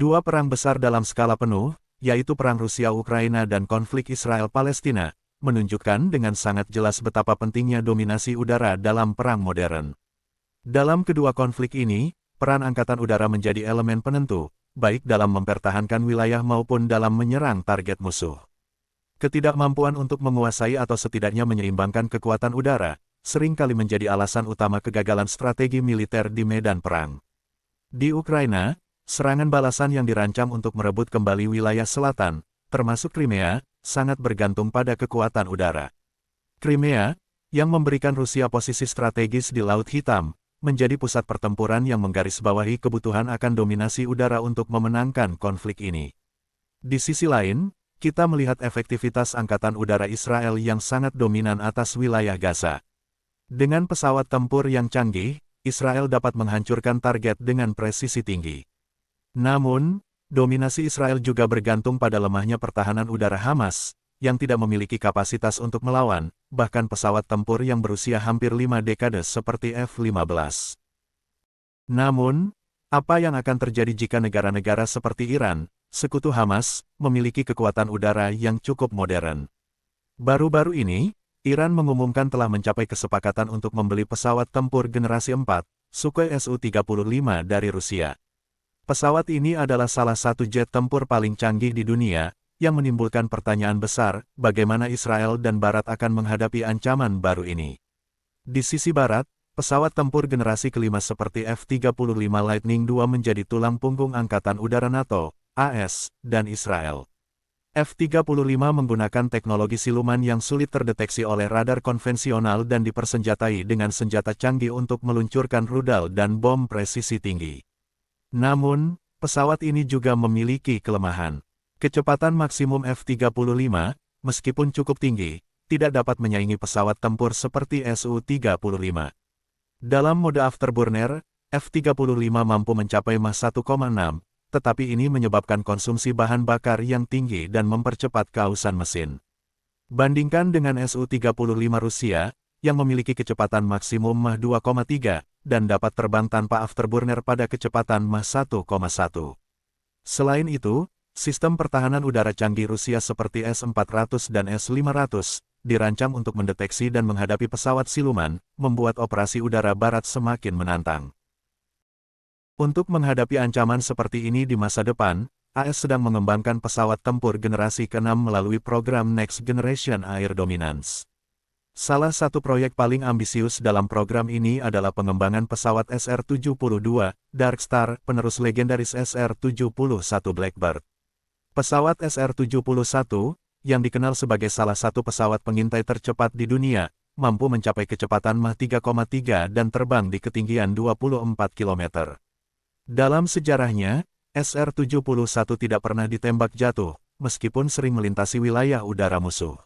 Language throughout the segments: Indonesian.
Dua perang besar dalam skala penuh, yaitu Perang Rusia-Ukraina dan konflik Israel-Palestina, menunjukkan dengan sangat jelas betapa pentingnya dominasi udara dalam perang modern. Dalam kedua konflik ini, peran Angkatan Udara menjadi elemen penentu, baik dalam mempertahankan wilayah maupun dalam menyerang target musuh. Ketidakmampuan untuk menguasai atau setidaknya menyeimbangkan kekuatan udara, seringkali menjadi alasan utama kegagalan strategi militer di medan perang. Di Ukraina, serangan balasan yang dirancang untuk merebut kembali wilayah selatan, termasuk Crimea, sangat bergantung pada kekuatan udara. Crimea, yang memberikan Rusia posisi strategis di Laut Hitam, menjadi pusat pertempuran yang menggarisbawahi kebutuhan akan dominasi udara untuk memenangkan konflik ini. Di sisi lain, kita melihat efektivitas Angkatan Udara Israel yang sangat dominan atas wilayah Gaza. Dengan pesawat tempur yang canggih, Israel dapat menghancurkan target dengan presisi tinggi. Namun, dominasi Israel juga bergantung pada lemahnya pertahanan udara Hamas, yang tidak memiliki kapasitas untuk melawan, bahkan pesawat tempur yang berusia hampir 5 dekade seperti F-15. Namun, apa yang akan terjadi jika negara-negara seperti Iran, sekutu Hamas, memiliki kekuatan udara yang cukup modern? Baru-baru ini, Iran mengumumkan telah mencapai kesepakatan untuk membeli pesawat tempur generasi 4, Sukhoi Su-35 dari Rusia. Pesawat ini adalah salah satu jet tempur paling canggih di dunia, yang menimbulkan pertanyaan besar, bagaimana Israel dan Barat akan menghadapi ancaman baru ini. Di sisi Barat, pesawat tempur generasi kelima seperti F-35 Lightning II menjadi tulang punggung Angkatan Udara NATO, AS, dan Israel. F-35 menggunakan teknologi siluman yang sulit terdeteksi oleh radar konvensional dan dipersenjatai dengan senjata canggih untuk meluncurkan rudal dan bom presisi tinggi. Namun, pesawat ini juga memiliki kelemahan. Kecepatan maksimum F-35, meskipun cukup tinggi, tidak dapat menyaingi pesawat tempur seperti Su-35. Dalam mode afterburner, F-35 mampu mencapai Mach 1,6, tetapi ini menyebabkan konsumsi bahan bakar yang tinggi dan mempercepat keausan mesin. Bandingkan dengan Su-35 Rusia, yang memiliki kecepatan maksimum Mach 2,3, dan dapat terbang tanpa afterburner pada kecepatan Mach 1,1. Selain itu, sistem pertahanan udara canggih Rusia seperti S-400 dan S-500, dirancang untuk mendeteksi dan menghadapi pesawat siluman, membuat operasi udara Barat semakin menantang. Untuk menghadapi ancaman seperti ini di masa depan, AS sedang mengembangkan pesawat tempur generasi ke-6 melalui program Next Generation Air Dominance. Salah satu proyek paling ambisius dalam program ini adalah pengembangan pesawat SR-72, Dark Star, penerus legendaris SR-71 Blackbird. Pesawat SR-71, yang dikenal sebagai salah satu pesawat pengintai tercepat di dunia, mampu mencapai kecepatan Mach 3,3 dan terbang di ketinggian 24 km. Dalam sejarahnya, SR-71 tidak pernah ditembak jatuh, meskipun sering melintasi wilayah udara musuh.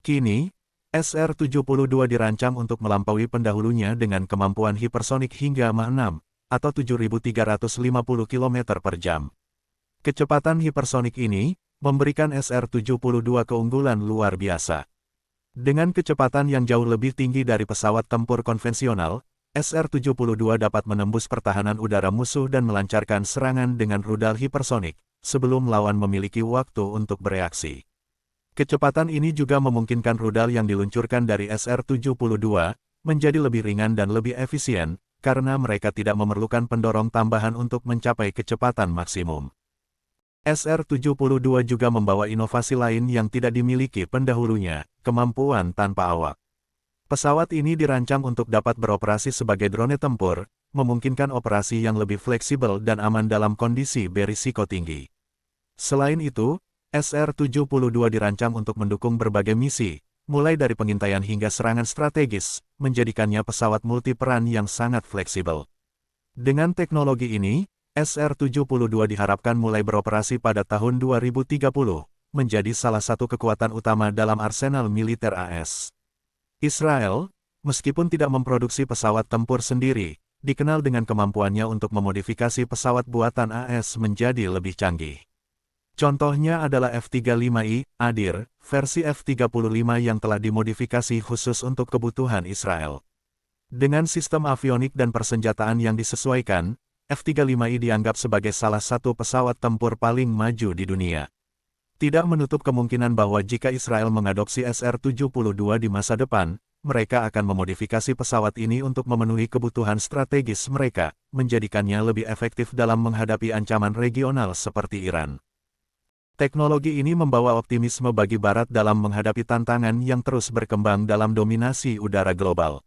Kini, SR-72 dirancang untuk melampaui pendahulunya dengan kemampuan hipersonik hingga Mach 6, atau 7.350 km per jam. Kecepatan hipersonik ini, memberikan SR-72 keunggulan luar biasa. Dengan kecepatan yang jauh lebih tinggi dari pesawat tempur konvensional, SR-72 dapat menembus pertahanan udara musuh dan melancarkan serangan dengan rudal hipersonik, sebelum lawan memiliki waktu untuk bereaksi. Kecepatan ini juga memungkinkan rudal yang diluncurkan dari SR-72, menjadi lebih ringan dan lebih efisien, karena mereka tidak memerlukan pendorong tambahan untuk mencapai kecepatan maksimum. SR-72 juga membawa inovasi lain yang tidak dimiliki pendahulunya, kemampuan tanpa awak. Pesawat ini dirancang untuk dapat beroperasi sebagai drone tempur, memungkinkan operasi yang lebih fleksibel dan aman dalam kondisi berisiko tinggi. Selain itu, SR-72 dirancang untuk mendukung berbagai misi, mulai dari pengintaian hingga serangan strategis, menjadikannya pesawat multiperan yang sangat fleksibel. Dengan teknologi ini, SR-72 diharapkan mulai beroperasi pada tahun 2030, menjadi salah satu kekuatan utama dalam arsenal militer AS. Israel, meskipun tidak memproduksi pesawat tempur sendiri, dikenal dengan kemampuannya untuk memodifikasi pesawat buatan AS menjadi lebih canggih. Contohnya adalah F-35I, Adir, versi F-35 yang telah dimodifikasi khusus untuk kebutuhan Israel. Dengan sistem avionik dan persenjataan yang disesuaikan, F-35I dianggap sebagai salah satu pesawat tempur paling maju di dunia. Tidak menutup kemungkinan bahwa jika Israel mengadopsi SR-72 di masa depan, mereka akan memodifikasi pesawat ini untuk memenuhi kebutuhan strategis mereka, menjadikannya lebih efektif dalam menghadapi ancaman regional seperti Iran. Teknologi ini membawa optimisme bagi Barat dalam menghadapi tantangan yang terus berkembang dalam dominasi udara global.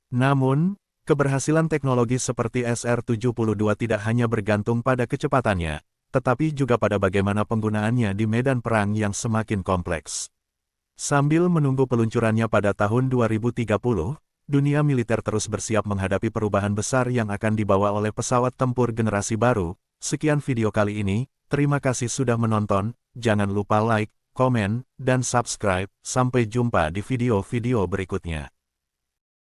Namun, keberhasilan teknologi seperti SR-72 tidak hanya bergantung pada kecepatannya, tetapi juga pada bagaimana penggunaannya di medan perang yang semakin kompleks. Sambil menunggu peluncurannya pada tahun 2030, dunia militer terus bersiap menghadapi perubahan besar yang akan dibawa oleh pesawat tempur generasi baru. Sekian video kali ini, terima kasih sudah menonton, jangan lupa like, komen, dan subscribe. Sampai jumpa di video-video berikutnya.